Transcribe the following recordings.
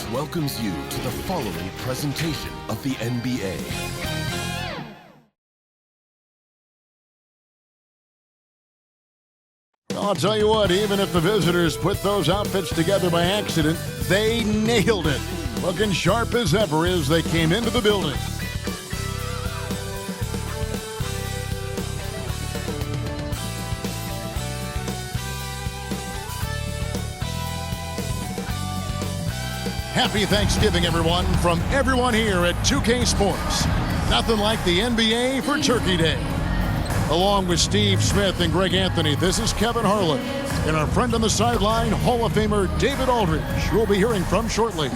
Sports welcomes you to the following presentation of the NBA. I'll tell you what, even if the visitors put those outfits together by accident, they nailed it. Looking sharp as ever as they came into the building. Happy Thanksgiving, everyone, from everyone here at 2K Sports. Nothing like the NBA for Turkey Day. Along with Steve Smith and Greg Anthony, this is Kevin Harlan. And our friend on the sideline, Hall of Famer David Aldridge, who we'll be hearing from shortly.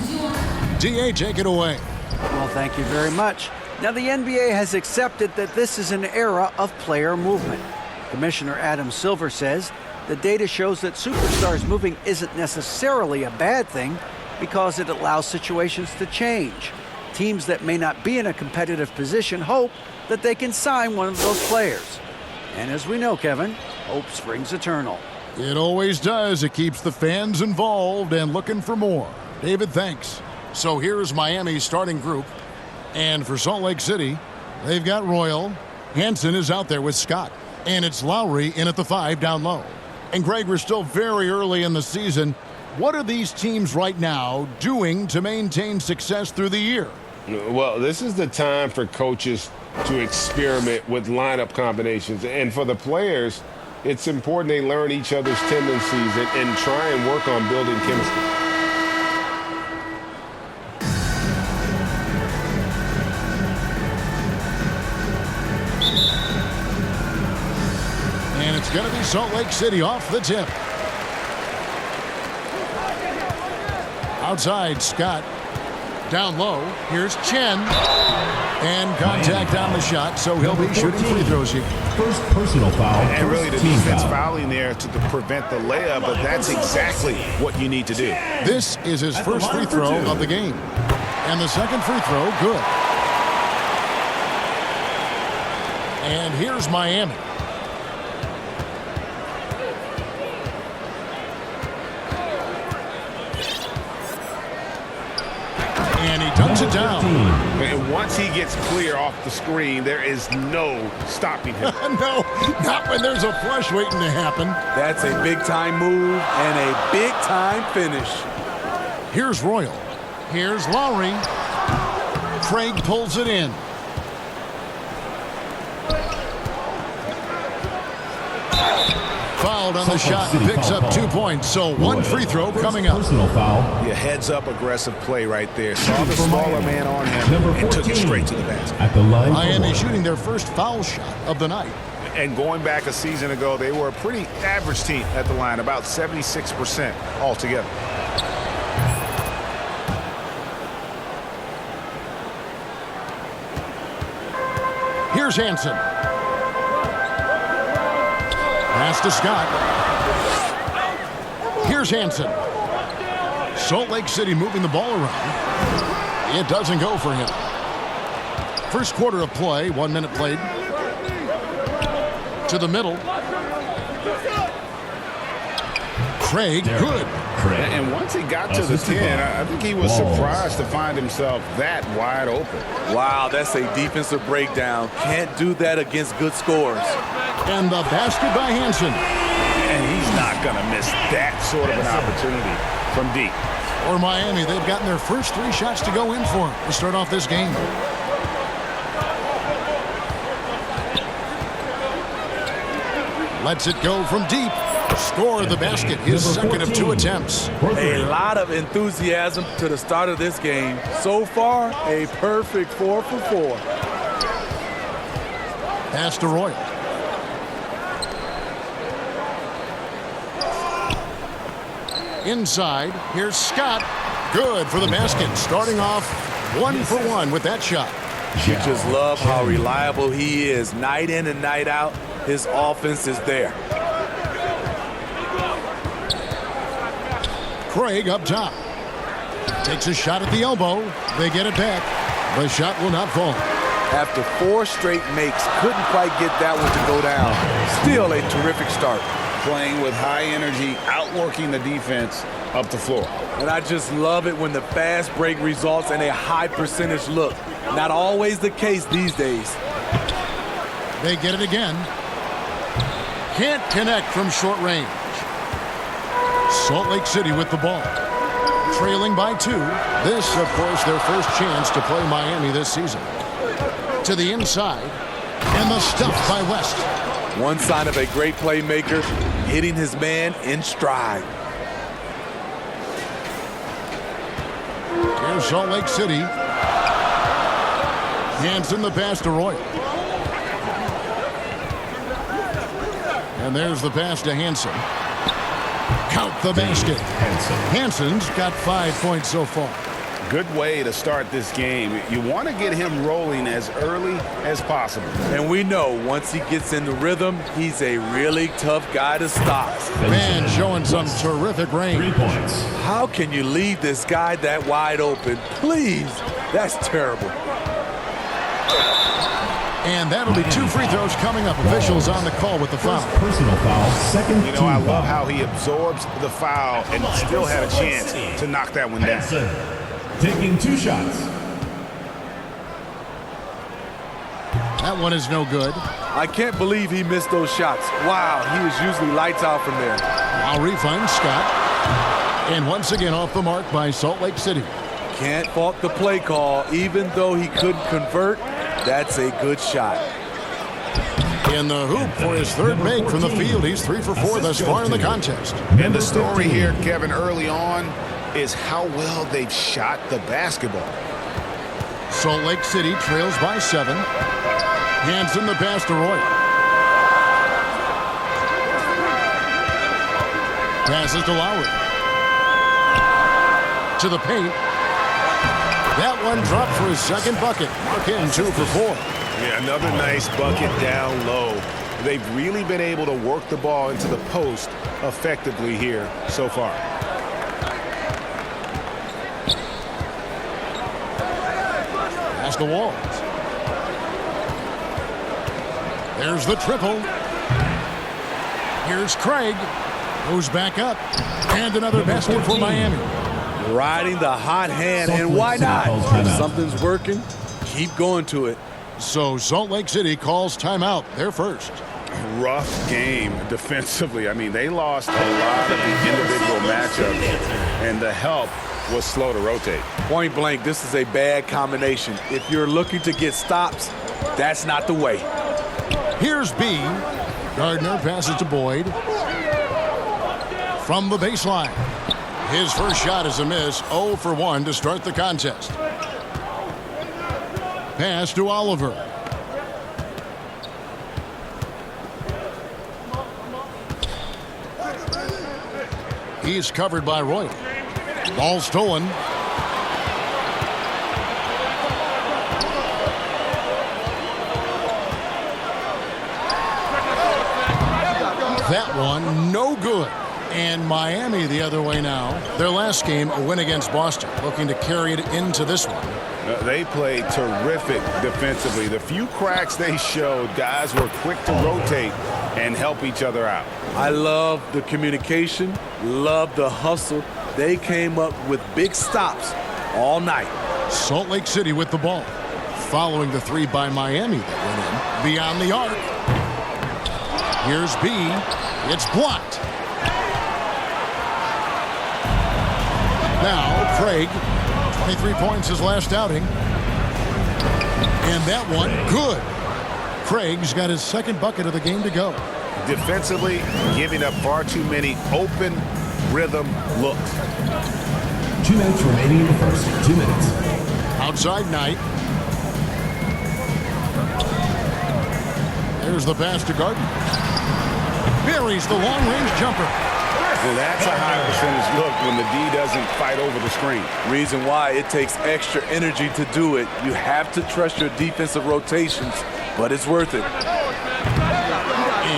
DA, take it away. Well, thank you very much. Now, the NBA has accepted that this is an era of player movement. Commissioner Adam Silver says the data shows that superstars moving isn't necessarily a bad thing because it allows situations to change. Teams that may not be in a competitive position hope that they can sign one of those players. And as we know, Kevin, hope springs eternal. It always does. It keeps the fans involved and looking for more. David, thanks. So here's Miami's starting group. And for Salt Lake City, they've got Royal. Hansen is out there with Scott. And it's Lowry in at the 5 down low. And Greg, we're still very early in the season. What are these teams right now doing to maintain success through the year? Well, this is the time for coaches to experiment with lineup combinations. And for the players, it's important they learn each other's tendencies and try and work on building chemistry. And it's going to be Salt Lake City off the tip. Outside, Scott. Down low, here's Chen. And contact on the shot, so he'll be shooting free throws here. First personal foul. And really the defense fouling there to prevent the layup, but that's exactly what you need to do. This is his first free throw of the game. And the second free throw, good. And here's Miami. And he ducks it down. And once he gets clear off the screen, there is no stopping him. No, not when there's a flush waiting to happen. That's a big-time move and a big-time finish. Here's Royal. Here's Lowry. Craig pulls it in. Fouled on the shot, picks up 2 points. So one free throw coming up. Personal foul. Yeah, heads-up aggressive play right there. Saw the smaller man on him and took it straight to the basket. At the line. Miami shooting their first foul shot of the night. And going back a season ago, they were a pretty average team at the line, about 76% altogether. Here's Hansen. Pass to Scott. Here's Hansen. Salt Lake City moving the ball around. It doesn't go for him. First quarter of play, 1 minute played. To the middle. Craig, good. And once he got to the 10, I think he was surprised to find himself that wide open. Wow, that's a defensive breakdown. Can't do that against good scores. And the basket by Hansen. And he's not going to miss that sort of an opportunity from deep. For Miami, they've gotten their first 3 shots to go in for him to start off this game. Lets it go from deep. Score the basket, his second of 2 attempts. A lot of enthusiasm to the start of this game. So far, a perfect 4 for 4. Pass to Royal. Inside, here's Scott. Good for the basket. Starting off 1 for 1 with that shot. You just love how reliable he is. Night in and night out, his offense is there. Craig up top. Takes a shot at the elbow. They get it back. The shot will not fall. After 4 straight makes, couldn't quite get that one to go down. Still a terrific start. Playing with high energy, outworking the defense, up the floor. And I just love it when the fast break results in a high percentage look. Not always the case these days. They get it again. Can't connect from short range. Salt Lake City with the ball. Trailing by 2. This, of course, their first chance to play Miami this season. To the inside. And the stuff by West. One sign of a great playmaker, hitting his man in stride. Here's Salt Lake City. Hanson the pass to Roy. And there's the pass to Hanson. Count the basket. Hanson's got 5 points so far. Good way to start this game. You want to get him rolling as early as possible. And we know once he gets in the rhythm, he's a really tough guy to stop. Man showing some terrific range. 3 points. How can you leave this guy that wide open? Please, that's terrible. And that'll be 2 free throws coming up. Officials on the call with the foul. Personal foul, second You know, team I love foul. how he absorbs the foul and still had a chance to knock that one down. Hanson taking 2 shots. That one is no good. I can't believe he missed those shots. Wow, he was usually lights out from there. Lowry finds Scott. And once again off the mark by Salt Lake City. Can't fault the play call. Even though he couldn't convert, that's a good shot. In the hoop for his third make from the field. He's 3 for 4 thus far in the contest. And the story here, Kevin, early on is how well they've shot the basketball. Salt Lake City trails by 7. Hanson the pass to Roy. Passes to Lowry. To the paint. That one dropped for his second bucket. Mark him 2 for 4. Yeah, another nice bucket down low. They've really been able to work the ball into the post effectively here so far. Pass to Walls. There's the triple. Here's Craig. Goes back up. And another basket for Miami. Riding the hot hand, and why not? If something's working, keep going to it. So Salt Lake City calls timeout. They're first. Rough game defensively. I mean, they lost a lot of the individual matchups, and the help was slow to rotate. Point blank, this is a bad combination. If you're looking to get stops, that's not the way. Here's B. Gardner passes to Boyd. From the baseline. His first shot is a miss. 0 for 1 to start the contest. Pass to Oliver. He's covered by Roy. Ball stolen. That one, no good. And Miami the other way now. Their last game, a win against Boston, looking to carry it into this one. They played terrific defensively. The few cracks they showed, guys were quick to rotate and help each other out. I love the communication, love the hustle. They came up with big stops all night. Salt Lake City with the ball. Following the 3 by Miami that went in. Beyond the arc. Here's B. It's blocked. Now, Craig, 23 points his last outing. And that one, good. Craig's got his second bucket of the game to go. Defensively, giving up far too many open rhythm looks. 2 minutes remaining in the first. 2 minutes. Outside Knight. There's the pass to Gardner. Buries the long-range jumper. Well, that's a high percentage look when the D doesn't fight over the screen. Reason why it takes extra energy to do it. You have to trust your defensive rotations, but it's worth it.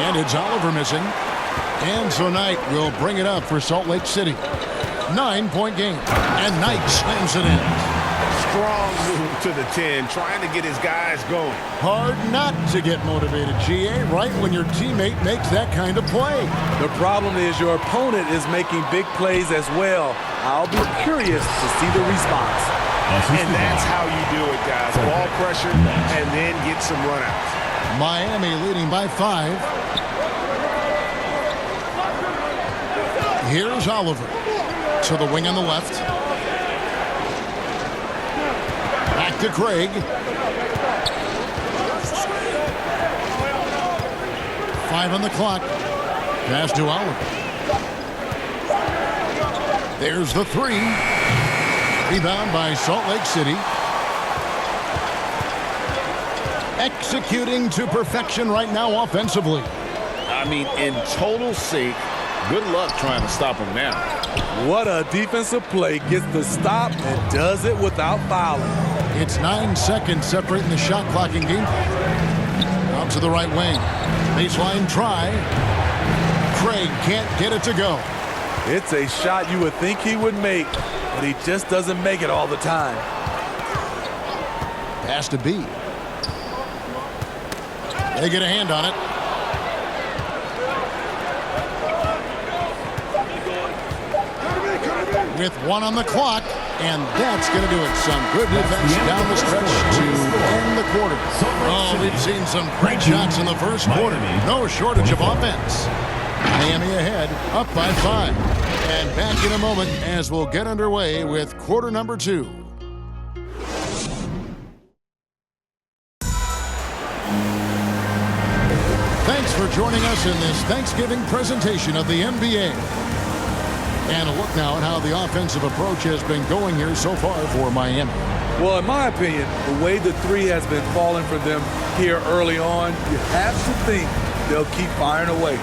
And it's Oliver missing. And so Knight will bring it up for Salt Lake City. 9-point game. And Knight slams it in. strong move to the 10, trying to get his guys going. Hard not to get motivated, GA, right when your teammate makes that kind of play. The problem is your opponent is making big plays as well. I'll be curious to see the response. And that's how you do it, guys. Ball pressure and then get some runouts. Miami leading by 5. Here's Oliver to the wing on the left. Back to Craig. 5 on the clock. Pass to Oliver. There's the 3. Rebound by Salt Lake City. Executing to perfection right now offensively. I mean, in total sync. Good luck trying to stop him now. What a defensive play. Gets the stop and does it without fouling. It's 9 seconds separating the shot clock in game. Out to the right wing. Baseline try. Craig can't get it to go. It's a shot you would think he would make, but he just doesn't make it all the time. Pass to B. They get a hand on it. With 1 on the clock, and that's going to do it. Some good defense down the stretch to end the quarter. Oh, we've seen some great shots in the first quarter. No shortage of offense. Miami ahead, up by 5. And back in a moment as we'll get underway with quarter number 2. Thanks for joining us in this Thanksgiving presentation of the NBA. And a look now at how the offensive approach has been going here so far for Miami. Well, in my opinion, the way the 3 has been falling for them here early on, you have to think they'll keep firing away.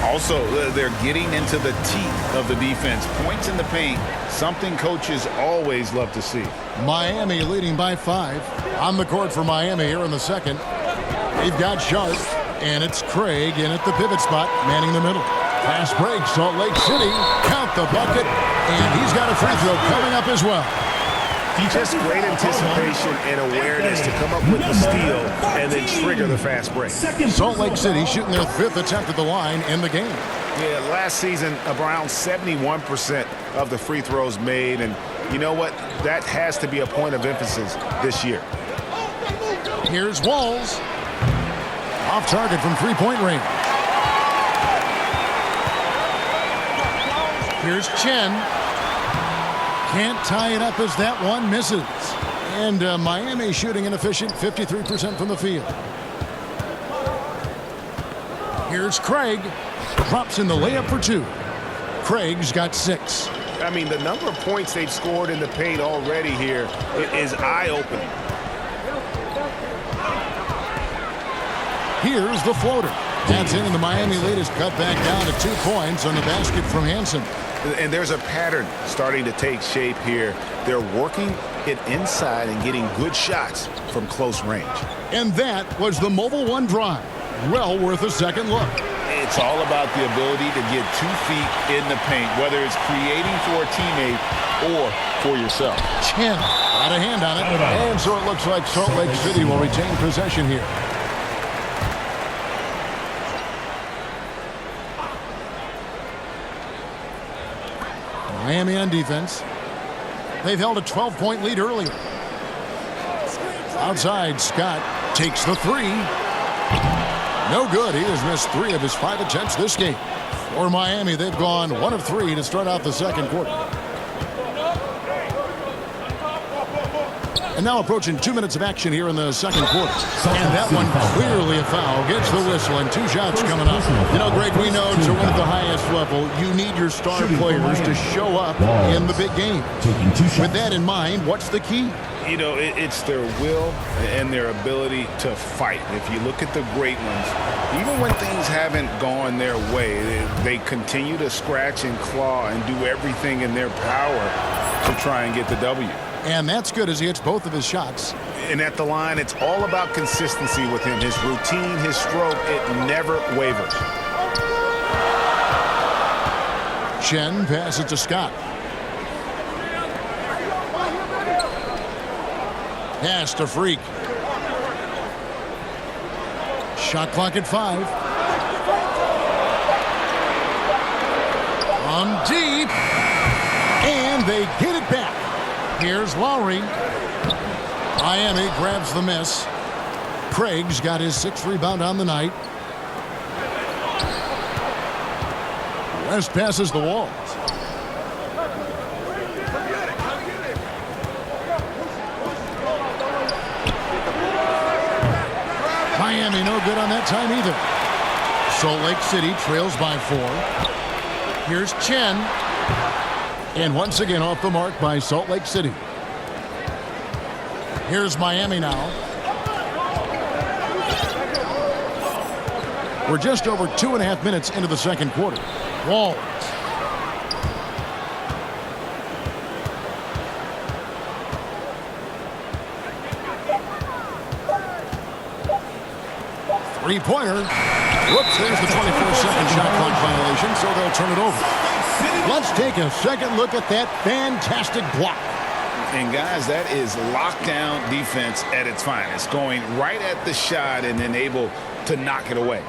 Also, they're getting into the teeth of the defense. Points in the paint, something coaches always love to see. Miami leading by 5. On the court for Miami here in the second. They've got Sharp, and it's Craig in at the pivot spot, manning the middle. Fast break, Salt Lake City. Count the bucket, and he's got a free throw coming up as well. Just great anticipation and awareness to come up with the steal and then trigger the fast break. Salt Lake City shooting their 5th attempt at the line in the game. Yeah, last season, around 71% of the free throws made. And you know what? That has to be a point of emphasis this year. Here's Walls. Off target from three-point range. Here's Chen. Can't tie it up as that one misses. And Miami shooting an efficient 53% from the field. Here's Craig. Drops in the layup for 2. Craig's got 6. I mean, the number of points they've scored in the paint already here is eye-opening. Here's the floater. That's in, and the Miami lead is cut back down to 2 points on the basket from Hansen. And there's a pattern starting to take shape here. They're working it inside and getting good shots from close range. And that was the Mobile One drive. Well worth a second look. It's all about the ability to get 2 feet in the paint, whether it's creating for a teammate or for yourself. Chen got a hand on it. And so it looks like Salt Lake City will retain possession here. Miami on defense. They've held a 12-point lead earlier. Outside, Scott takes the 3. No good. He has missed 3 of his 5 attempts this game. For Miami, they've gone 1 of 3 to start out the second quarter. And now approaching 2 minutes of action here in the second quarter. And that one clearly a foul. Gets the whistle and 2 shots coming up. You know, Greg, we know to win at the highest level, you need your star players to show up in the big game. With that in mind, what's the key? You know, it's their will and their ability to fight. If you look at the great ones, even when things haven't gone their way, they continue to scratch and claw and do everything in their power to try and get the W. And that's good as he hits both of his shots. And at the line, it's all about consistency with him. His routine, his stroke, it never wavers. Chen passes to Scott. Pass to Freak. Shot clock at 5. On deep. And they get it back. Here's Lowry. Miami grabs the miss. Craig's got his 6th rebound on the night. West passes the walls. Miami no good on that time either. Salt Lake City trails by 4. Here's Chen. And once again off the mark by Salt Lake City. Here's Miami now. We're just over 2.5 minutes into the second quarter. Walls. Three-pointer. Whoops, there's the 24-second shot clock violation, so they'll turn it over. Let's take a second look at that fantastic block. And guys, that is lockdown defense at its finest, going right at the shot and then able to knock it away.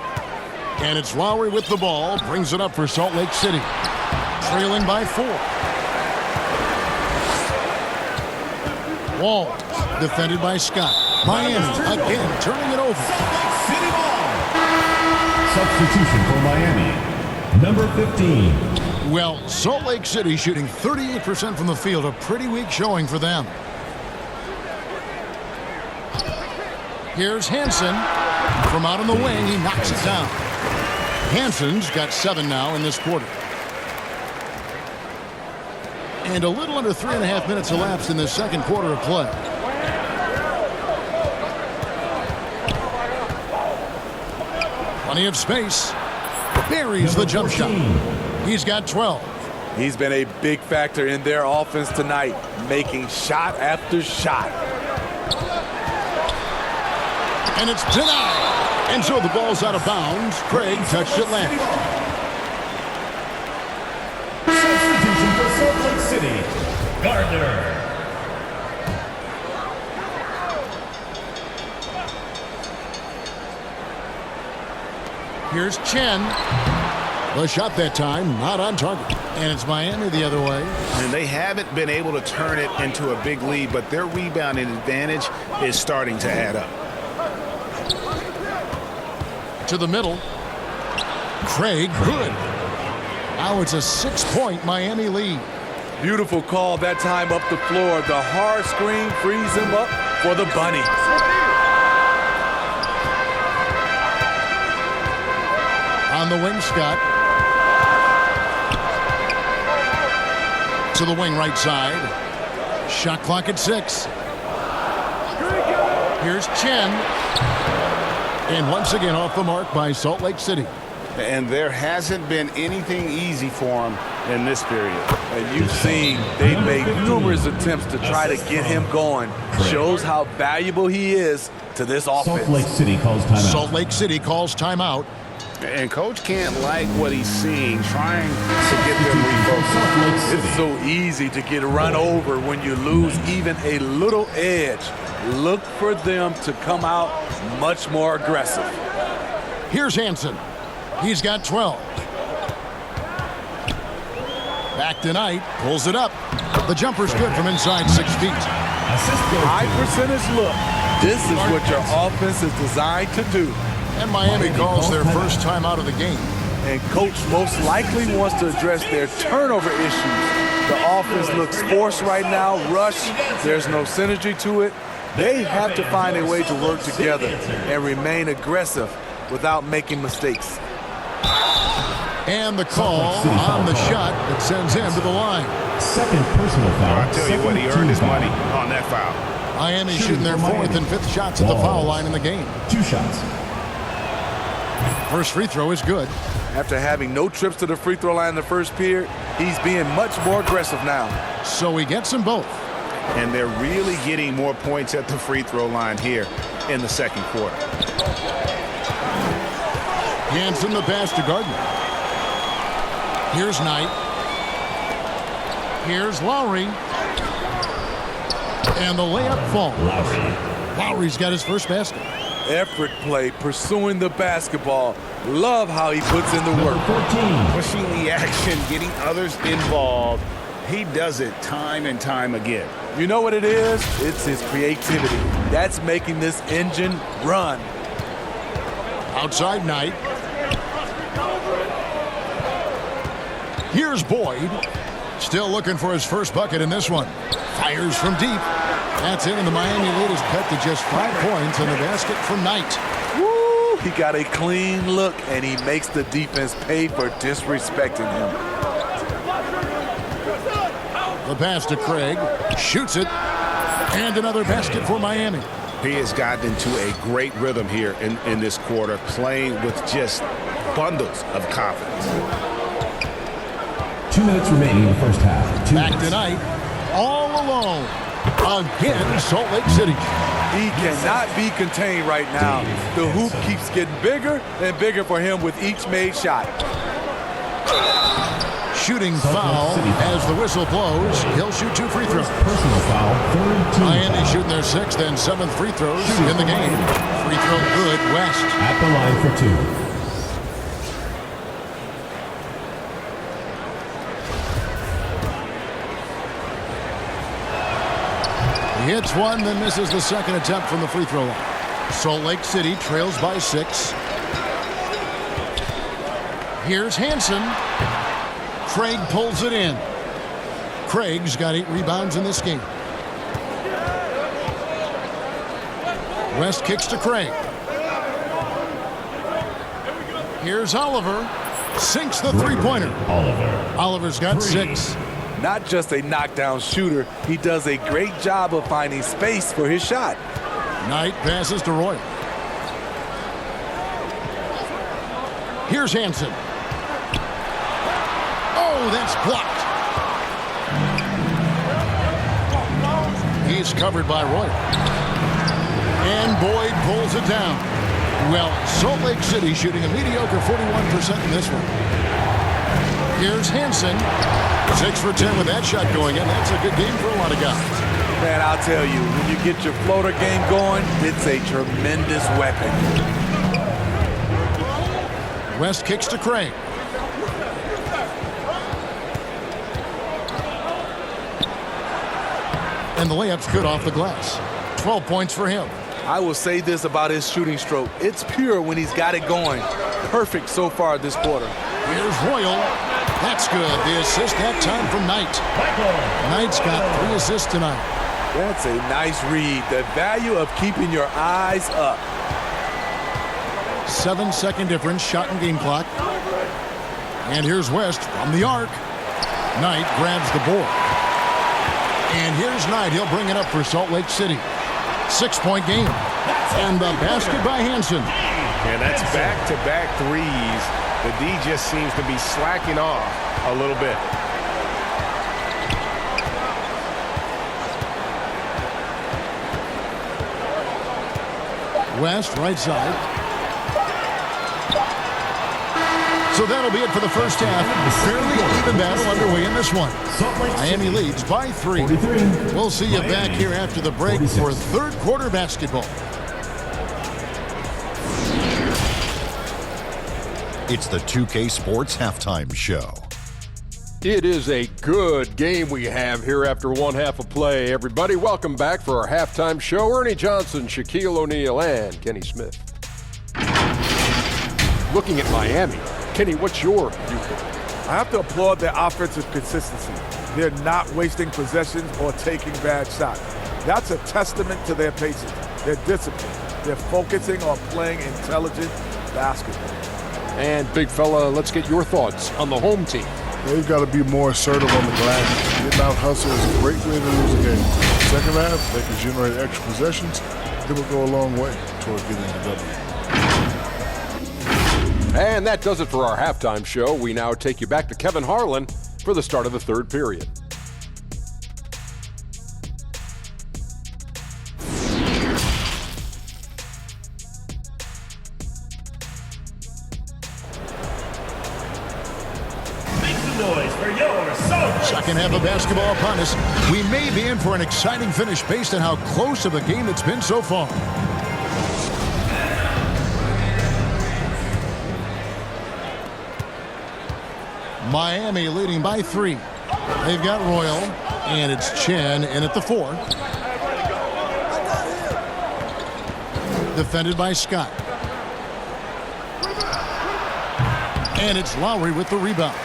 And it's Lowry with the ball, brings it up for Salt Lake City, trailing by 4. Walls, defended by Scott. Miami again turning it over. City ball. Substitution for Miami. Number 15. Well, Salt Lake City shooting 38% from the field, a pretty weak showing for them. Here's Hansen. From out on the wing, he knocks it down. Hansen's got 7 now in this quarter. And a little under 3.5 minutes elapsed in the second quarter of play. Plenty of space. Buries the jump shot. He's got 12. He's been a big factor in their offense tonight, making shot after shot. And it's denied. And so the ball's out of bounds. Craig touched it last. Substitution for Salt Lake City. Gardner. Here's Chen. The shot that time, not on target. And it's Miami the other way. And they haven't been able to turn it into a big lead, but their rebounding advantage is starting to add up. To the middle. Craig, good. Now it's a 6-point Miami lead. Beautiful call that time up the floor. The hard screen frees him up for the bunny. On the wing, Scott. To the wing right side. Shot clock at 6. Here's Chen. And once again off the mark by Salt Lake City. And there hasn't been anything easy for them in this period. And you've seen they made numerous attempts to try to get him going. Shows how valuable he is to this offense. Salt Lake City calls timeout. Salt Lake City calls timeout. And Coach can't like what he's seeing, trying to get them refocused. It's so easy to get run over when you lose even a little edge. Look for them to come out much more aggressive. Here's Hansen. He's got 12. Back tonight, pulls it up. The jumper's good from inside 6 feet. High percentage look. This is what your offense is designed to do. And Miami calls their first time out of the game. And coach most likely wants to address their turnover issues. The offense looks forced right now, rush. There's no synergy to it. They have to find a way to work together and remain aggressive without making mistakes. And the call on the shot that sends him to the line. Second personal foul. I'll tell you what, he earned his money on that foul. Miami shooting their 4th and 5th shots at the foul line in the game. 2 shots. First free throw is good. After having no trips to the free throw line in the first period, he's being much more aggressive now. So he gets them both. And they're really getting more points at the free throw line here in the second quarter. Hansen the pass to Gardner. Here's Knight. Here's Lowry. And the layup falls. Lowry's got his first basket. Effort play, pursuing the basketball. Love how he puts in the work. Pushing the action, getting others involved. He does it time and time again. You know what it is? It's his creativity. That's making this engine run. Outside Knight. Here's Boyd. Still looking for his first bucket in this one. Fires from deep. That's it, and the Miami lead is cut to just 5 points in the basket from Knight. Woo! He got a clean look, and he makes the defense pay for disrespecting him. The pass to Craig. Shoots it. And another basket for Miami. He has gotten into a great rhythm here in this quarter, playing with just bundles of confidence. 2 minutes remaining in the first half. Back to Knight. All alone. Again, Salt Lake City. He cannot be contained right now. The hoop keeps getting bigger and bigger for him with each made shot. Shooting foul as the whistle blows. He'll shoot 2 free throws. Personal foul. Third team Miami foul. shooting their 6th and 7th free throws in the game. Free throw good, West. At the line for 2. He hits one, then misses the second attempt from the free throw line. Salt Lake City trails by 6. Here's Hansen. Craig pulls it in. Craig's got 8 rebounds in this game. West kicks to Craig. Here's Oliver. Sinks the three-pointer. Oliver's got 6. Not just a knockdown shooter, he does a great job of finding space for his shot. Knight passes to Roy. Here's Hansen. Oh, that's blocked. He's covered by Roy. And Boyd pulls it down. Well, Salt Lake City shooting a mediocre 41% in this one. Here's Hansen. 6 for 10 with that shot going in. That's a good game for a lot of guys. Man, I'll tell you, when you get your floater game going, it's a tremendous weapon. West kicks to Craig. And the layup's good off the glass. 12 points for him. I will say this about his shooting stroke. It's pure when he's got it going. Perfect so far this quarter. Here's Royal. That's good. The assist that time from Knight. Knight's got 3 assists tonight. That's a nice read. The value of keeping your eyes up. 7-second difference, shot and game clock. And here's West from the arc. Knight grabs the board. And here's Knight. He'll bring it up for Salt Lake City. 6-point game. And the basket by Hansen. And that's back-to-back threes. The D just seems to be slacking off a little bit. West, right side. So that'll be it for the first half. Fairly even battle underway in this one. Miami leads by 3. We'll see you back here after the break for third quarter basketball. It's the 2K Sports Halftime Show. It is a good game we have here after one half of play. Everybody, welcome back for our halftime show. Ernie Johnson, Shaquille O'Neal, and Kenny Smith. Looking at Miami, Kenny, what's your viewpoint? I have to applaud their offensive consistency. They're not wasting possessions or taking bad shots. That's a testament to their patience, their discipline. They're focusing on playing intelligent basketball. And big fella, let's get your thoughts on the home team. They've got to be more assertive on the glass. Getting out hustle is a great way to lose a game. Second half, they can generate extra possessions. It will go a long way toward getting the W. And that does it for our halftime show. We now take you back to Kevin Harlan for the start of the third period. Second half of basketball upon us. We may be in for an exciting finish based on how close of a game it's been so far. Miami leading by 3. They've got Royal, and it's Chen in at the 4. Defended by Scott. And it's Lowry with the rebound.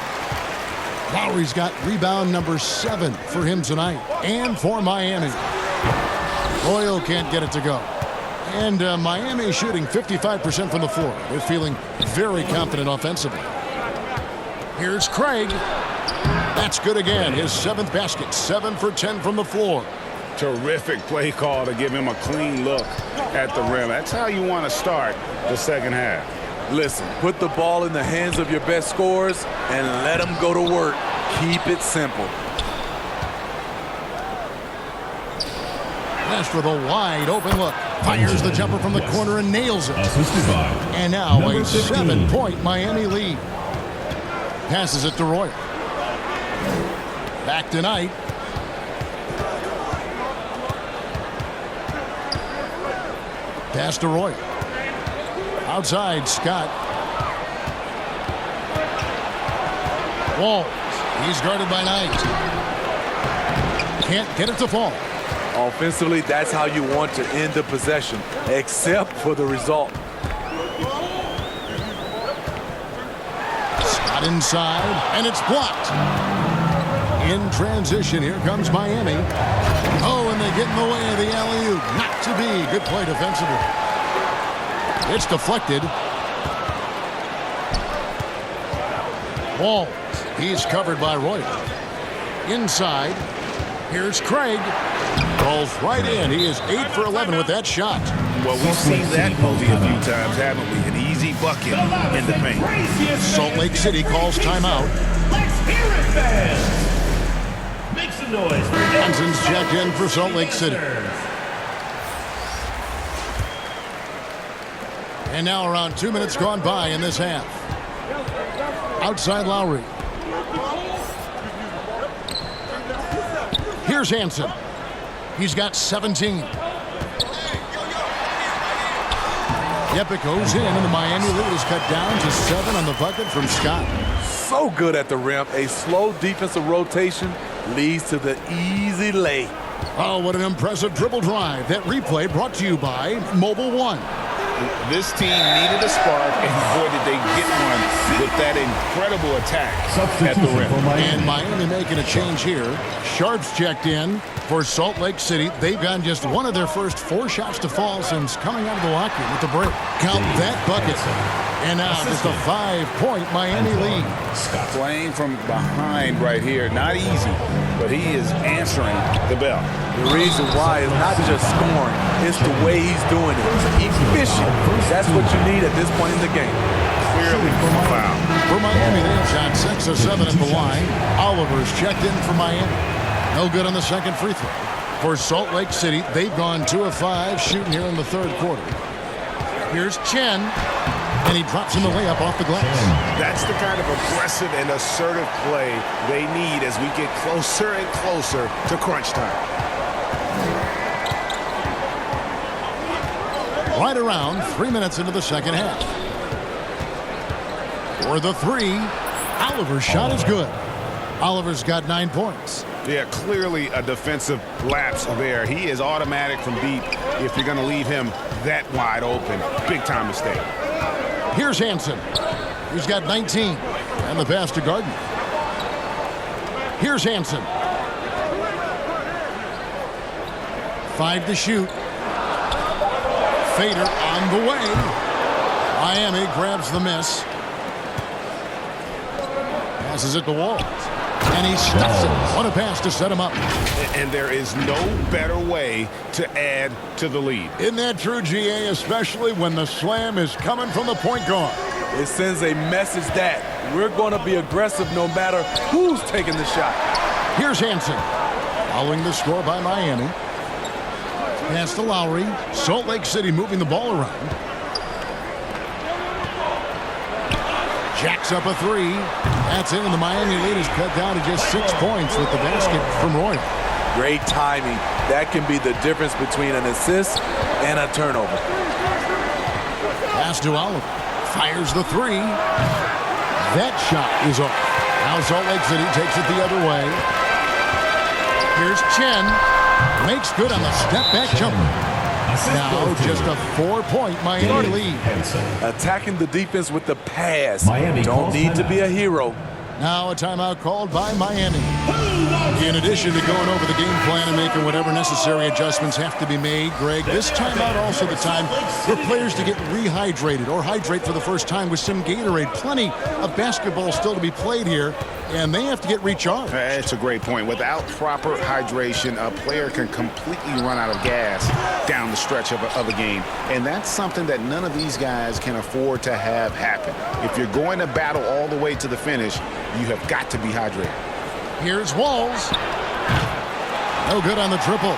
Lowry's got rebound number 7 for him tonight and for Miami. Royal can't get it to go. And Miami shooting 55% from the floor. They're feeling very confident offensively. Here's Craig. That's good again. His 7th basket. 7 for 10 from the floor. Terrific play call to give him a clean look at the rim. That's how you want to start the second half. Listen, put the ball in the hands of your best scorers and let them go to work. Keep it simple. West with a wide open look. Fires the jumper from the corner and nails it. And now a 7-point Miami lead. Passes it to Roy. Back to Knight. Pass to Roy. Outside, Scott. Walls. He's guarded by Knight. Can't get it to fall. Offensively, that's how you want to end the possession, except for the result. Scott inside, and it's blocked. In transition, here comes Miami. Oh, and they get in the way of the alley-oop. Not to be. Good play defensively. It's deflected. Walls. He's covered by Roy. Inside. Here's Craig. Rolls right in. He is 8 for 11 with that shot. Well, we've seen that movie a few times, haven't we? An easy bucket in the paint. Salt Lake City calls timeout. Let's hear it, fans. Make some noise. Johnson's checked in for Salt Lake City. And now around 2 minutes gone by in this half. Outside Lowry. Here's Hansen. He's got 17. Yep, it goes in, and the Miami lead is cut down to 7 on the bucket from Scott. So good at the rim. A slow defensive rotation leads to the easy lay. Oh, what an impressive dribble drive. That replay brought to you by Mobile One. This team needed a spark, and boy, did they get one with that incredible attack at the rim. And Miami making a change here. Sharp's checked in for Salt Lake City. They've gotten just one of their first 4 shots to fall since coming out of the locker with the break. Count that bucket. And now just a 5-point Miami lead. Playing from behind right here. Not easy, but he is answering the bell. The reason why is not just scoring, it's the way he's doing it. Efficient. That's what you need at this point in the game. Clearly foul. For Miami, they have shot 6 of 7 at the line. Oliver's checked in for Miami. No good on the second free throw. For Salt Lake City, they've gone 2 of 5 shooting here in the third quarter. Here's Chen, and he drops in the layup off the glass. That's the kind of aggressive and assertive play they need as we get closer and closer to crunch time. Right around 3 minutes into the second half. For the 3, Oliver's shot is good. Oliver's got 9 points. Yeah, clearly a defensive lapse there. He is automatic from deep if you're going to leave him that wide open. Big time mistake. Here's Hansen. He's got 19. And the pass to Gardner. Here's Hansen. 5 to shoot. Fader on the way. Miami grabs the miss. Passes it to Walls. And he stuffs it. What a pass to set him up. And there is no better way to add to the lead. Isn't that true, GA, especially when the slam is coming from the point guard? It sends a message that we're going to be aggressive no matter who's taking the shot. Here's Hansen. Following the score by Miami. Pass to Lowry. Salt Lake City moving the ball around. Jacks up a 3. That's it, and the Miami lead is cut down to just 6 points with the basket from Royal. Great timing. That can be the difference between an assist and a turnover. Pass to Oliver. Fires the three. That shot is off. Now Salt Lake City takes it the other way. Here's Chen. Makes good on the step-back jumper. Now just a 4-point Miami lead. Attacking the defense with the pass. Miami don't need to be a hero. Now a timeout called by Miami. In addition to going over the game plan and making whatever necessary adjustments have to be made, Greg, this timeout also the time for players to get rehydrated or hydrate for the first time with some Gatorade. Plenty of basketball still to be played here, and they have to get recharged. That's a great point. Without proper hydration, a player can completely run out of gas down the stretch of a game. And that's something that none of these guys can afford to have happen. If you're going to battle all the way to the finish, you have got to be hydrated. Here's Walls. No good on the triple.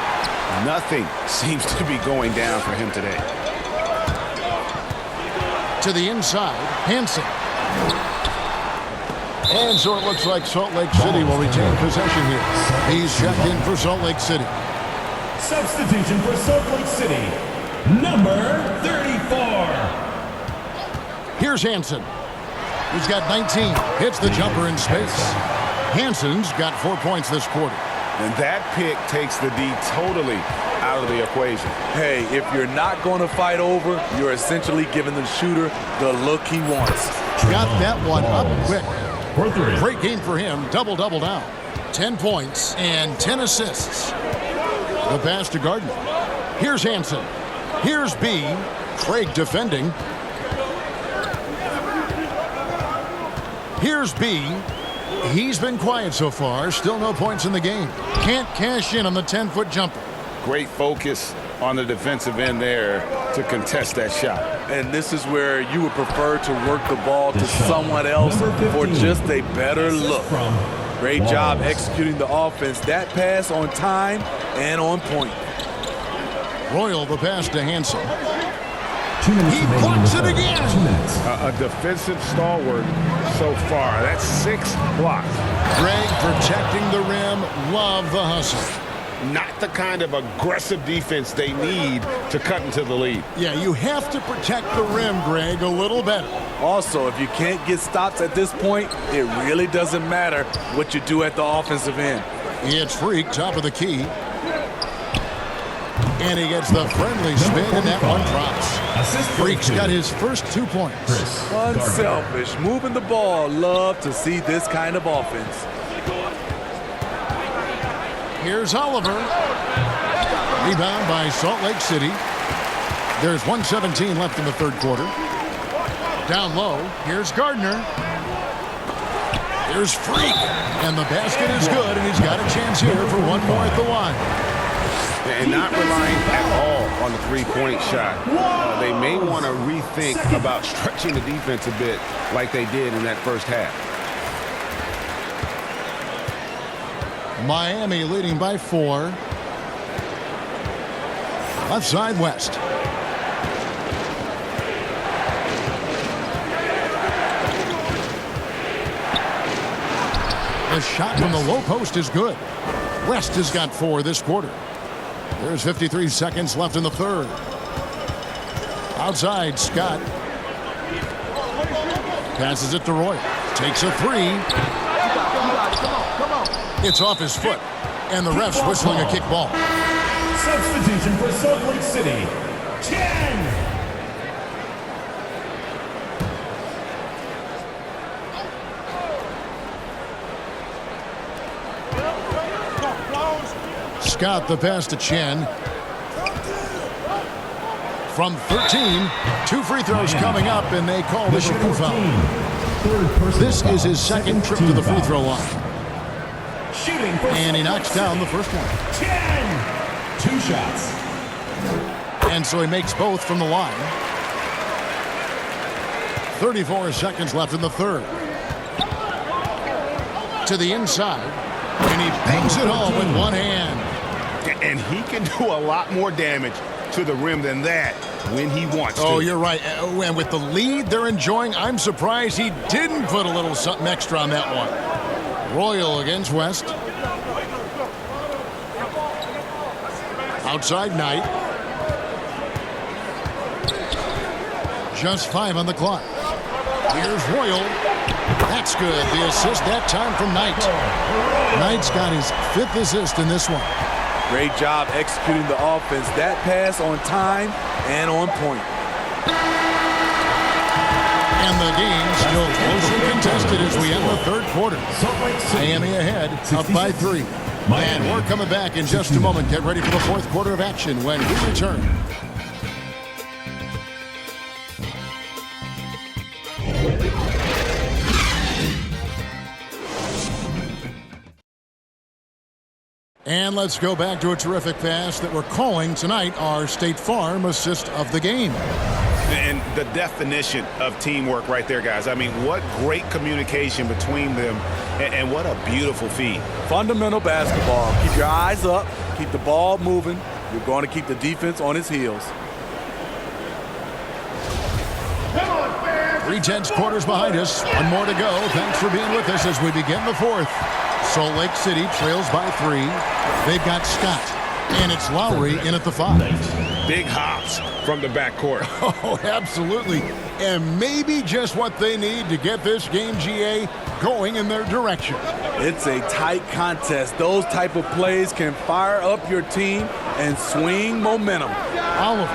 Nothing seems to be going down for him today. To the inside, Hansen. And so it looks like Salt Lake City will retain possession here. He's checked in for Salt Lake City. Substitution for Salt Lake City, number 34. Here's Hansen. He's got 19. Hits the jumper in space. Hansen's got 4 points this quarter. And that pick takes the D totally out of the equation. Hey, if you're not going to fight over, you're essentially giving the shooter the look he wants. Got that one up quick. For 3. Great game for him. Double down. 10 points and 10 assists. The pass to Gardner. Here's Hansen. Here's B. Craig defending. Here's B. He's been quiet so far. Still no points in the game. Can't cash in on the 10-foot jumper. Great focus on the defensive end there to contest that shot. And this is where you would prefer to work the ball to someone else for just a better look. Great job executing the offense. That pass on time and on point. Royal the pass to Hansen. 2 minutes He remaining blocks in it the again. third. 2 minutes. A defensive stalwart so far. That's 6 blocks. Greg protecting the rim. Love the hustle. Not the kind of aggressive defense they need to cut into the lead. Yeah, you have to protect the rim, Greg, a little better. Also, if you can't get stops at this point, it really doesn't matter what you do at the offensive end. It's Freak, top of the key. And he gets the friendly spin, and that one drops. Freak's got his first 2 points. Unselfish, moving the ball. Love to see this kind of offense. Here's Oliver. Rebound by Salt Lake City. There's 1:17 left in the third quarter. Down low, here's Gardner. Here's Freak. And the basket is good, and he's got a chance here for one more at the line. And not relying at all on the three-point shot. They may want to rethink about stretching the defense a bit like they did in that first half. Miami leading by 4. Left side West. The shot from the low post is good. West has got 4 this quarter. There's 53 seconds left in the third. Outside, Scott. Passes it to Royal. Takes a 3. It's off his foot. And the ref's whistling a kick ball. Substitution for Salt Lake City, 10. Scott the pass to Chen. From 13, 2 free throws coming up, and they call the shooting foul. This is his second trip to the free throw line. And he knocks down the first one. 10. 2 shots. And so he makes both from the line. 34 seconds left in the third. To the inside. And he bangs it home with one hand. And he can do a lot more damage to the rim than that when he wants to. Oh, you're right. And with the lead they're enjoying, I'm surprised he didn't put a little something extra on that one. Royal against West. Outside Knight. Just 5 on the clock. Here's Royal. That's good. The assist that time from Knight. Knight's got his 5th assist in this one. Great job executing the offense. That pass on time and on point. And the game still closely contested as we end the 3rd quarter. Miami ahead, up by 3. And we're coming back in just a moment. Get ready for the 4th quarter of action when we return. And let's go back to a terrific pass that we're calling tonight our State Farm assist of the game. And the definition of teamwork right there, guys. I mean, what great communication between them, and what a beautiful feed. Fundamental basketball. Keep your eyes up. Keep the ball moving. You're going to keep the defense on its heels. 3/10 quarters behind us. One more to go. Thanks for being with us as we begin the 4th. Salt Lake City trails by 3. They've got Scott. And it's Lowry in at the 5. Big hops from the backcourt. Oh, absolutely. And maybe just what they need to get this game, GA, going in their direction. It's a tight contest. Those type of plays can fire up your team and swing momentum. Oliver.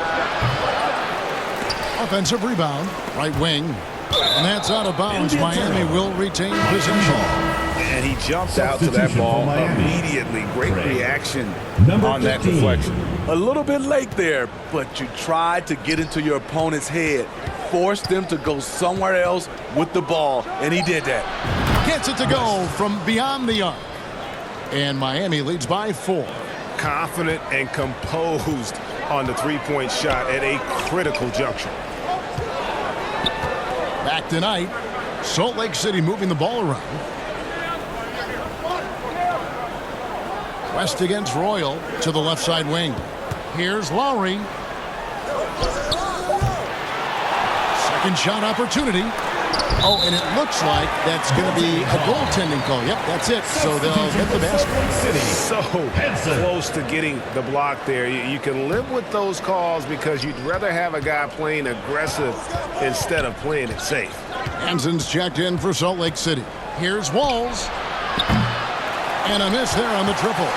Offensive rebound. Right wing. And that's out of bounds. Miami will retain possession. And he jumped out to that ball immediately. Great reaction on that deflection. A little bit late there, but you tried to get into your opponent's head. Force them to go somewhere else with the ball, and he did that. Gets it to go from beyond the arc. And Miami leads by 4. Confident and composed on the 3-point shot at a critical juncture. Back tonight, Salt Lake City moving the ball around. West against Royal to the left side wing. Here's Lowry. Second shot opportunity. Oh, and it looks like that's going to be a goaltending call. Yep, that's it. So they'll get the basket. So close to getting the block there. You can live with those calls because you'd rather have a guy playing aggressive instead of playing it safe. Hanson's checked in for Salt Lake City. Here's Walls. And a miss there on the triple.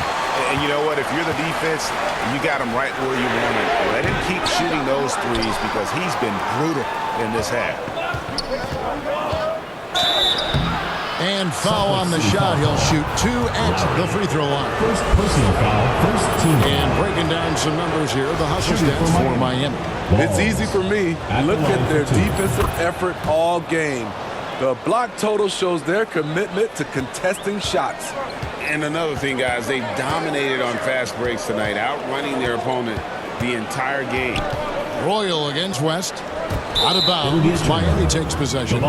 And you know what? If you're the defense, you got him right where you want him. Let him keep shooting those threes because he's been brutal in this half. And foul on the shot. He'll shoot 2 at the free throw line. First personal foul, first team. And breaking down some numbers here, the hustle stats for Miami. It's easy for me. Look at their defensive effort all game. The block total shows their commitment to contesting shots. And another thing, guys, they dominated on fast breaks tonight, outrunning their opponent the entire game. Royal against West. Out of bounds. Miami takes possession.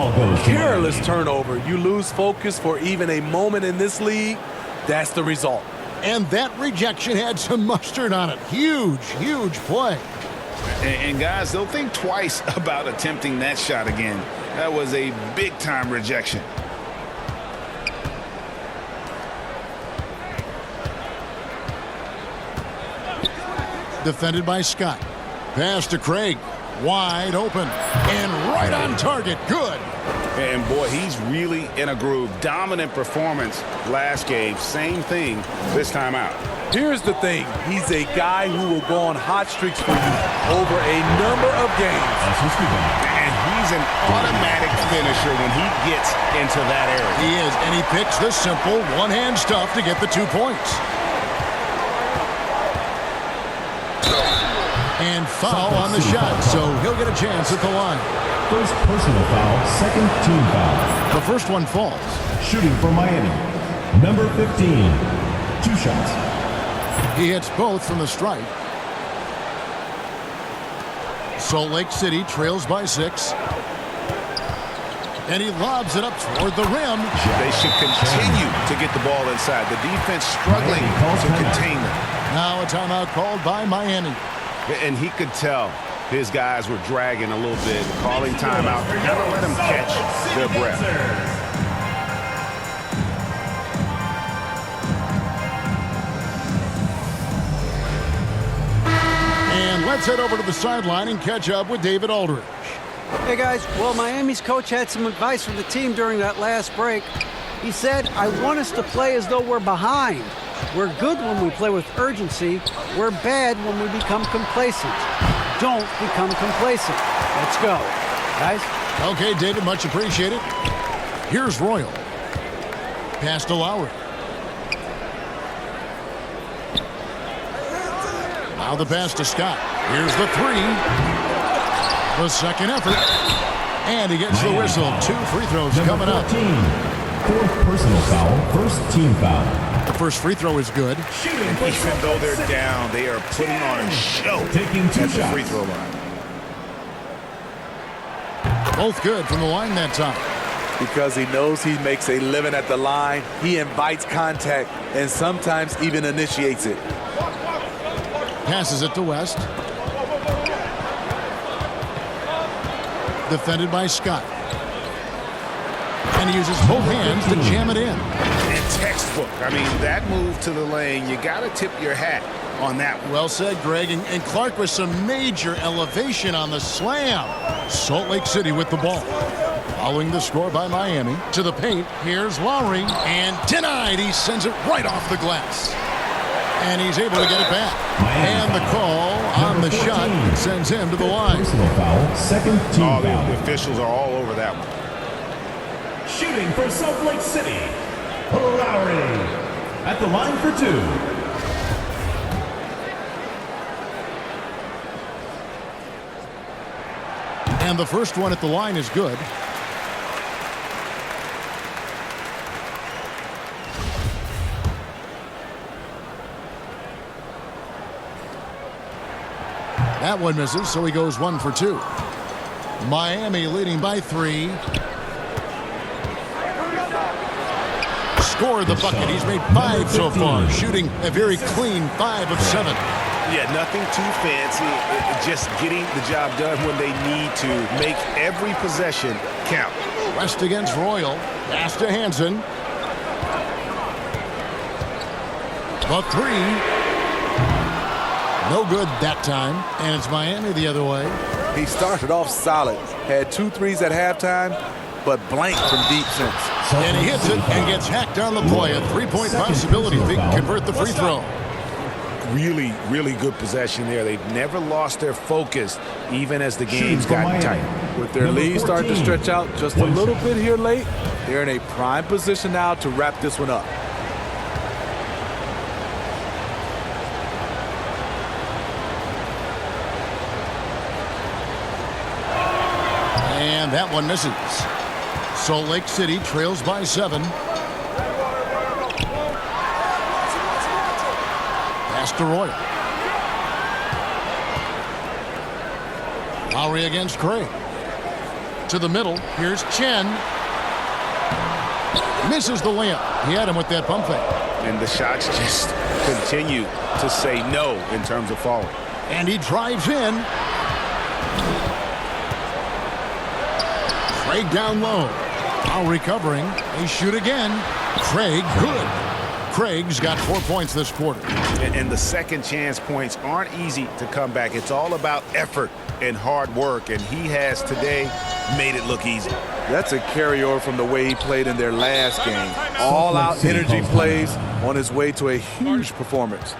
Careless turnover. You lose focus for even a moment in this league. That's the result. And that rejection had some mustard on it. Huge, huge play. And guys, they'll think twice about attempting that shot again. That was a big-time rejection. Defended by Scott. Pass to Craig. Wide open. And right on target. Good. And boy, he's really in a groove. Dominant performance last game. Same thing this time out. Here's the thing. He's a guy who will go on hot streaks for you over a number of games. And he's an automatic finisher when he gets into that area. He is. And he picks the simple one-hand stuff to get the 2 points. And foul on the shot, so he'll get a chance at the line. First personal foul, second team foul. The first one falls. Shooting for Miami, number 15. 2 shots. He hits both from the stripe. Salt Lake City trails by 6. And he lobs it up toward the rim. They should continue to get the ball inside. The defense struggling to contain them. Now a timeout called by Miami. And he could tell his guys were dragging a little bit, calling timeout, kind of let them catch their breath. And let's head over to the sideline and catch up with David Aldridge. Hey guys, well, Miami's coach had some advice for the team during that last break. He said, I want us to play as though we're behind. We're good when we play with urgency. We're bad when we become complacent. Don't become complacent. Let's go. Guys? Okay, David, much appreciated. Here's Royal. Pass to Lowry. Now the pass to Scott. Here's the three. The second effort. And he gets the whistle. 2 free throws coming up. 4th personal foul, first team foul. The first free throw is good. And even though they're down, they are putting on a show Taking 2 at the shots. free throw line. Both good from the line that time. Because he knows he makes a living at the line, he invites contact and sometimes even initiates it. Passes it to West. Defended by Scott. And he uses both hands to jam it in. And textbook. I mean, that move to the lane, you got to tip your hat on that one. Well said, Greg. And Clark with some major elevation on the slam. Salt Lake City with the ball. Following the score by Miami. To the paint. Here's Lowry. And denied. He sends it right off the glass. And he's able to get it back. And the call on the shot sends him to the line. Personal foul, second team foul. The officials are all over that one. Shooting for Salt Lake City, Lowry at the line for 2. And the first one at the line is good. That one misses, so he goes 1 for 2. Miami leading by 3. Scored the bucket. He's made 5 so far, shooting a very clean 5 of 7. Yeah, nothing too fancy. Just getting the job done when they need to. Make every possession count. West against Royal. Pass to Hansen. The 3. No good that time, and it's Miami the other way. He started off solid, had 2 threes at halftime, but blanked from deep since. And he hits it and gets hacked on the play. A 3-point possibility if he can convert the free throw. Really, really good possession there. They've never lost their focus, even as the game's gotten tight. With their lead starting to stretch out just a little bit here late, they're in a prime position now to wrap this one up. And that one misses. Salt Lake City trails by 7. Pass to Roy. Lowry against Craig. To the middle. Here's Chen. Misses the layup. He had him with that pump fake. And the shots just continue to say no in terms of falling. And he drives in. Craig down low. Now recovering. They shoot again. Craig, good. Craig's got 4 points this quarter. And the second chance points aren't easy to come back. It's all about effort and hard work, and he has today made it look easy. That's a carryover from the way he played in their last game. All-out energy plays on his way to a huge performance.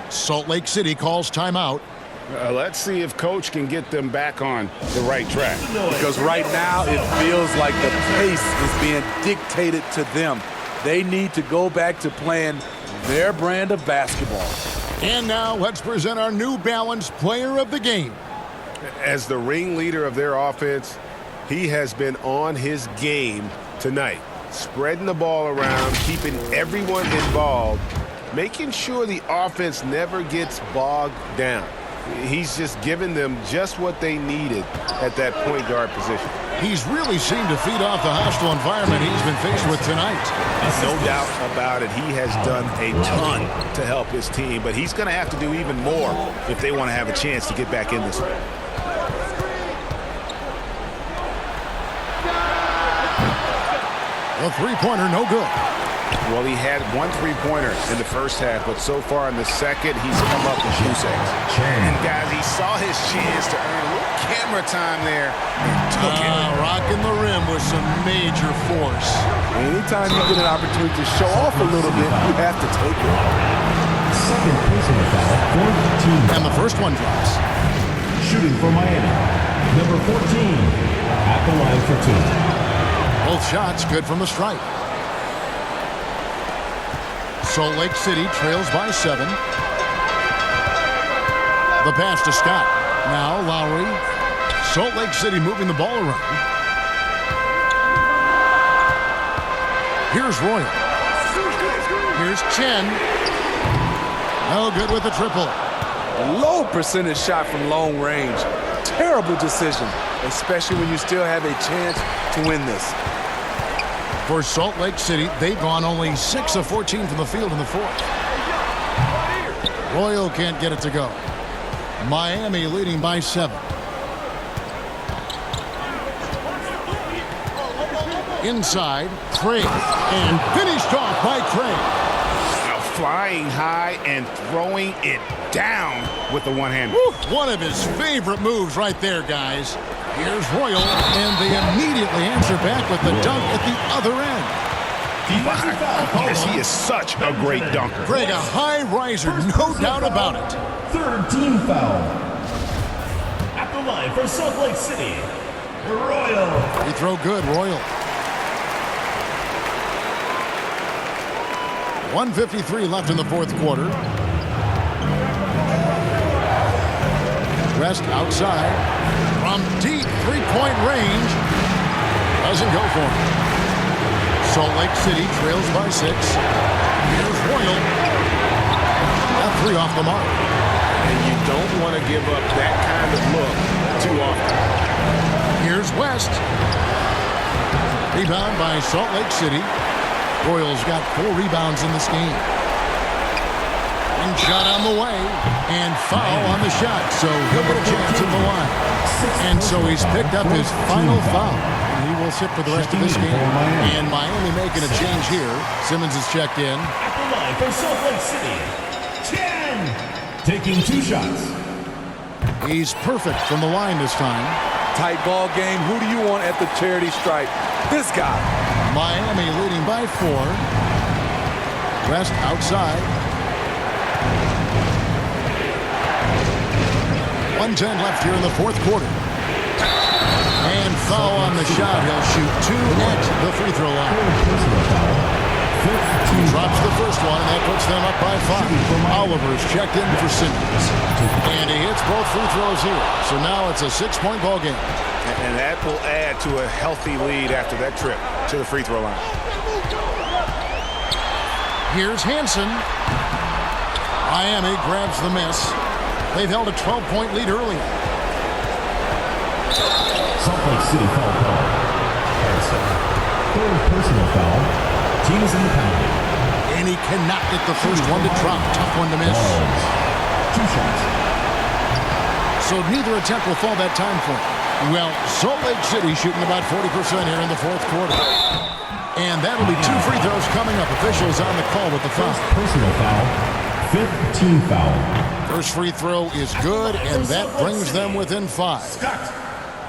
Salt Lake City calls timeout. Let's see if Coach can get them back on the right track. Because right now it feels like the pace is being dictated to them. They need to go back to playing their brand of basketball. And now let's present our New Balance Player of the Game. As the ringleader of their offense, he has been on his game tonight, spreading the ball around, keeping everyone involved, making sure the offense never gets bogged down. He's just given them just what they needed at that point guard position. He's really seemed to feed off the hostile environment he's been faced with tonight. No doubt about it. He has done a ton to help his team, but he's going to have to do even more if they want to have a chance to get back in this one. The three-pointer, no good. Well, he had one three-pointer in the first half, but so far in the second, he's come up with goose eggs. And, guys, he saw his chance to earn a little camera time there and took it. Rocking the rim with some major force. Anytime you get an opportunity to show off a little bit, you have to take it. Second personal foul, 14. And the first one drops. Shooting for Miami, number 14, at the line for two. Both shots good from the stripe. Salt Lake City trails by 7. The pass to Scott. Now Lowry. Salt Lake City moving the ball around. Here's Royal. Here's Chen. No good with the triple. Low percentage shot from long range. Terrible decision, especially when you still have a chance to win this. For Salt Lake City, they've gone only 6 of 14 from the field in the fourth. Royal can't get it to go. Miami leading by 7. Inside, Craig, and finished off by Craig. Now flying high and throwing it down with the one-hander. One of his favorite moves right there, guys. Here's Royal, and they immediately answer back with the dunk at the other end. Yes, he is such a great dunker. Craig, a high riser, no doubt about it. Third team foul. At the line for Salt Lake City, Royal. He throw good, Royal. 1:53 left in the fourth quarter. West outside. From deep three-point range. Doesn't go for him. Salt Lake City trails by 6. Here's Royal. That three off the mark. And you don't want to give up that kind of look too often. Here's West. Rebound by Salt Lake City. Royal's got 4 rebounds in this game. One shot on the way, and foul on the shot, so he'll get a chance at the line. And so he's picked up his final foul. And he will sit for the rest of this game. And Miami making a change here. Simmons is checked in. At the line for Salt Lake City, Chen, taking 2 shots. He's perfect from the line this time. Tight ball game. Who do you want at the charity stripe? This guy. Miami leading by 4. West outside. 1:10 left here in the fourth quarter. And foul on the shot. He'll shoot 2 at the free throw line. Drops the first one, and that puts them up by 5. Oliver's checked in for Simmons. And he hits both free throws here. So now it's a 6-point ball game. And that will add to a healthy lead after that trip to the free throw line. Here's Hansen. Miami grabs the miss. They've held a 12-point lead earlier. Salt Lake City foul call. Third personal foul. Team is in the penalty. And he cannot get the first one to drop. Tough one to miss. 2 shots. So neither attempt will fall that time for him. Well, Salt Lake City shooting about 40% here in the fourth quarter. And that'll be 2 free throws coming up. Officials on the call with the foul. First personal foul. 5th team foul. First free throw is good, and that brings them within 5. Scott,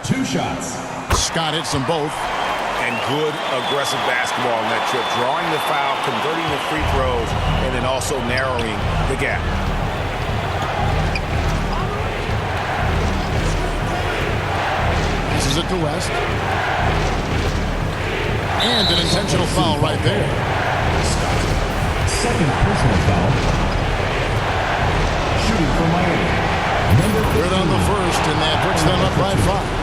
2 shots. Scott hits them both. And good aggressive basketball on that trip. Drawing the foul, converting the free throws, and then also narrowing the gap. This is it to West. And an intentional foul right there. Scott, second personal foul. Shooting for Miami. Good on the first, and that puts them up by 5.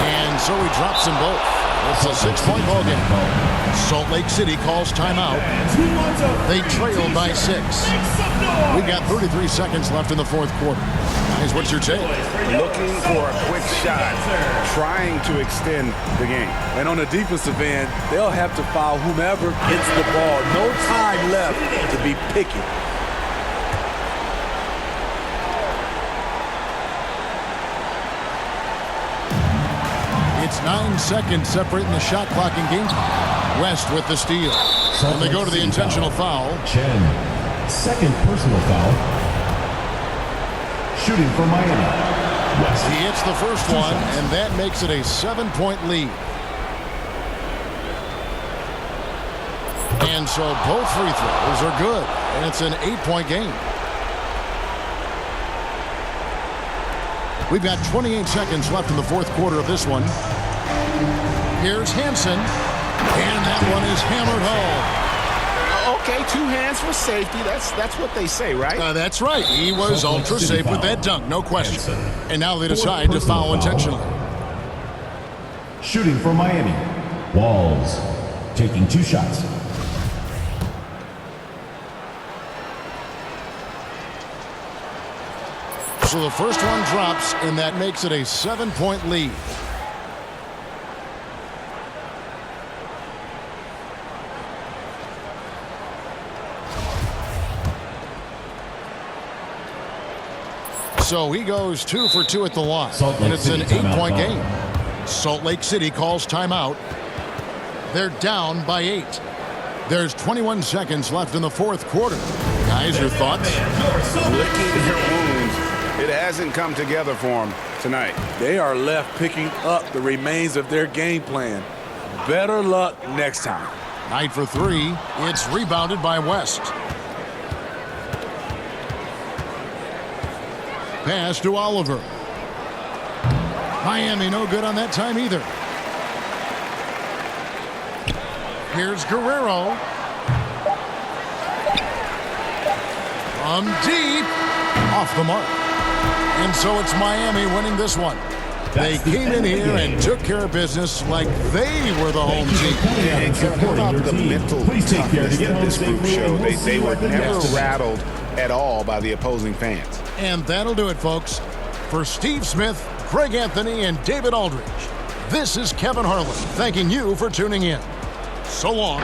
And so he drops them both. It's a 6-point ball game. Salt Lake City calls timeout. They trail by 6. We've got 33 seconds left in the fourth quarter. Guys, what's your take? Looking for a quick shot, trying to extend the game. And on the defensive end, they'll have to foul whomever gets the ball. No time left to be picky. It's 9 seconds separating the shot clock and game time. West with the steal. And they go to the intentional foul. Chen, second personal foul. Shooting for Miami. West. He hits the first one, and that makes it a 7-point lead. And so both free throws are good, and it's an 8-point game. We've got 28 seconds left in the fourth quarter of this one. Here's Hansen, and that one is hammered home. Okay, 2 hands for safety. That's what they say, right? That's right. He was ultra safe with that dunk, no question. And now they decide to foul intentionally. Shooting for Miami. Walls taking 2 shots. So the first one drops, and that makes it a 7-point lead. So he goes 2 for 2 at the line, and it's an 8-point game. Salt Lake City calls timeout. They're down by 8. There's 21 seconds left in the fourth quarter. Guys, your thoughts? Licking their wounds. It hasn't come together for them tonight. They are left picking up the remains of their game plan. Better luck next time. Knight for 3. It's rebounded by West. Pass to Oliver. Miami no good on that time either. Here's Guerrero. From deep. Off the mark. And so it's Miami winning this one. They came in here and took care of business like they were the home team. And how about the mental toughness that this group showed? They were never rattled at all by the opposing fans. And that'll do it, folks. For Steve Smith, Greg Anthony, and David Aldridge, this is Kevin Harlan thanking you for tuning in. So long.